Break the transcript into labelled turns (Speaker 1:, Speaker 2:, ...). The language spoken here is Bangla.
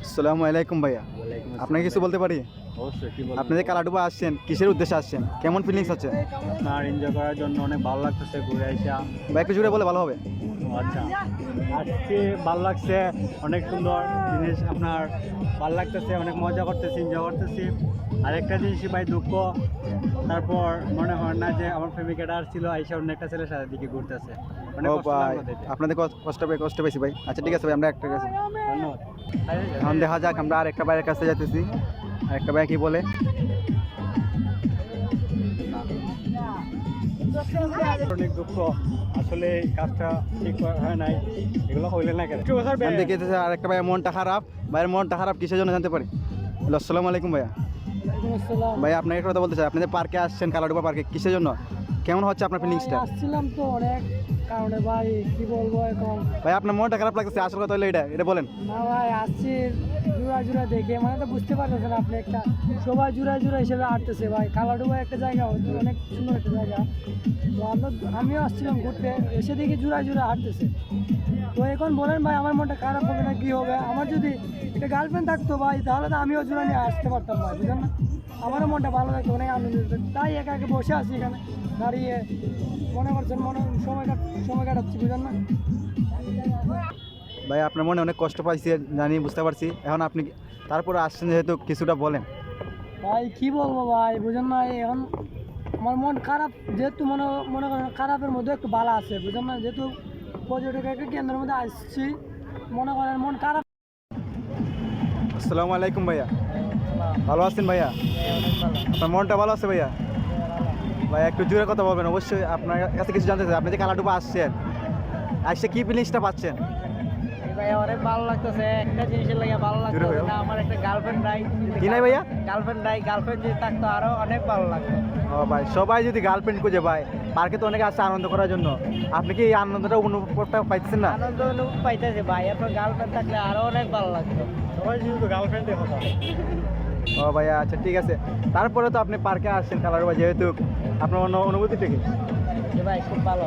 Speaker 1: আসসালামু আলাইকুম ভাইয়া। আপনাকে কিছু বলতে পারি?
Speaker 2: অবশ্যই। কি বলবো?
Speaker 1: আপনি যে কালাডুবা আসছেন কিসের উদ্দেশ্যে আসছেন, কেমন ফিলিংস আছে?
Speaker 2: আপনার এনজয় করার জন্য অনেক ভালো লাগতেছে ঘুরে আইসা।
Speaker 1: ভাই একটু জুড়ে বলে ভালো হবে।
Speaker 2: আচ্ছা, আজকে ভালো লাগছে, অনেক সুন্দর জিনিস আপনার ভালো লাগতেছে, অনেক মজা করতেছি, এনজয় করতেছি। আরেকটা জিনিসই ভাই দুঃখ, তারপর মনে হয় না যে আমার প্রেমিকাটা আসছিল আইসা অন্য একটা ছেলের সাথে দিকে ঘুরতেছে। অনেক
Speaker 1: ও
Speaker 2: কষ্ট
Speaker 1: ভাই,
Speaker 2: লাগলো দেখে।
Speaker 1: আপনাদের কষ্ট পেয়েছি ভাই। আচ্ছা ঠিক আছে ভাই, আমরা একটা কাছে
Speaker 2: ধন্যবাদ।
Speaker 1: এখন দেখা যাক, আমরা আরেকটা ভাইয়ের কাছে যেতেছি। আরেকটা ভাই কি বলে?
Speaker 2: অনেক দুঃখ, আসলে এই কাজটা ঠিক হয় নাই, এগুলো হইলে না কেন?
Speaker 1: আমি দেখেছি আরেকটা ভাইয়ের মনটা খারাপ। ভাইয়ের মনটা খারাপ কিসের জন্য জানতে পারি? হ্যালো, আসসালামু আলাইকুম ভাইয়া। ভাই আপনাকে একটা কথা বলতে চাই, আপনি যে পার্কে আসছেন কালাডুবা পার্কে, কিসের জন্য, কেমন হচ্ছে আপনার ফিলিংসটা?
Speaker 3: আসছিলাম তো অনেক কারণে ভাই, কি বলবো এখন।
Speaker 1: ভাই আপনার মনটা খারাপ লাগতেছে, আসল কথা হলো এটা বলেন।
Speaker 3: না ভাই, আসছি জোড়া জোড়া দেখে, মানে তো বুঝতে পারতেছেন আপনি, একটা সবাই জোড়া জোড়া হিসেবে হাঁটতেছে ভাই। কালাডুবা একটা জায়গা, অনেক সুন্দর একটা জায়গা। তো আমিও আসছিলাম ঘুরতে, এসে দেখি জোড়া জোড়া হাঁটতেছে। তো এখন বলেন ভাই, আমার মনটা খারাপ হবে না কি হবে? আমার যদি একটা গার্লফ্রেন্ড থাকতো ভাই, তাহলে তো আমিও জোড়া নিয়ে আসতে পারতাম ভাই, বুঝলেন না? আমারও মনটা ভালো লাগতো, অনেক আনন্দ হতো। তাই একা একা বসে আছি এখানে দাঁড়িয়ে, মনে করছেন সময় কাটাচ্ছি, বুঝলেন না?
Speaker 1: ভাই আপনার মনে অনেক কষ্ট পাইছি, জানি, বুঝতে পারছি। এখন আপনি তারপরে আসছেন যেহেতু, কিছুটা বলেন।
Speaker 3: ভাই কি বলবো ভাই, বুঝেন না? এখন আমার মন খারাপ, যেহেতু মনে করেন খারাপের মধ্যে একটু ভালো আছে, বুঝেন না? যেহেতু পর্যটক একটা কেন্দ্রের মধ্যে আসছি, মনে করেন মন খারাপ।
Speaker 1: আসসালামু আলাইকুম ভাইয়া, ভালো আছেন ভাইয়া? আপনার মনটা ভালো আছে ভাইয়া? ভাই একটু জোরে কথা বলবেন, অবশ্যই আপনার কাছে কিছু জানতে চাই। আপনি যে কালাডুবা আসছেন, আসছে কি ফিলিংসটা পাচ্ছেন?
Speaker 3: ভাই অনেক ভালো লাগতেছে, একটা জিনিসের লাগে ভালো লাগতেছে না, আমার একটা গার্লফ্রেন্ড নাই।
Speaker 1: কি নাই ভাইয়া?
Speaker 3: গার্লফ্রেন্ড যদি থাকতো আরো অনেক ভালো লাগতো।
Speaker 1: ও ভাই, সবাই যদি গার্লফ্রেন্ড খুঁজে ভাই, পার্কে তো অনেকে আসছে আনন্দ করার জন্য, আপনি কি এই আনন্দটা অনুভবটা পাইতেছেন না?
Speaker 3: আনন্দ পাইতেছে ভাই, আপনার গার্লফ্রেন্ড থাকলে আরো অনেক ভালো লাগতো।
Speaker 2: সবাই কিন্তু গার্লফ্রেন্ডে কথা।
Speaker 1: ও ভাইয়া, আচ্ছা ঠিক আছে। তারপরে তো আপনি পার্কে আসছেন কালাডুবা, যেহেতু আপনার অনুভূতিটা কি?
Speaker 3: ভাই খুব ভালো।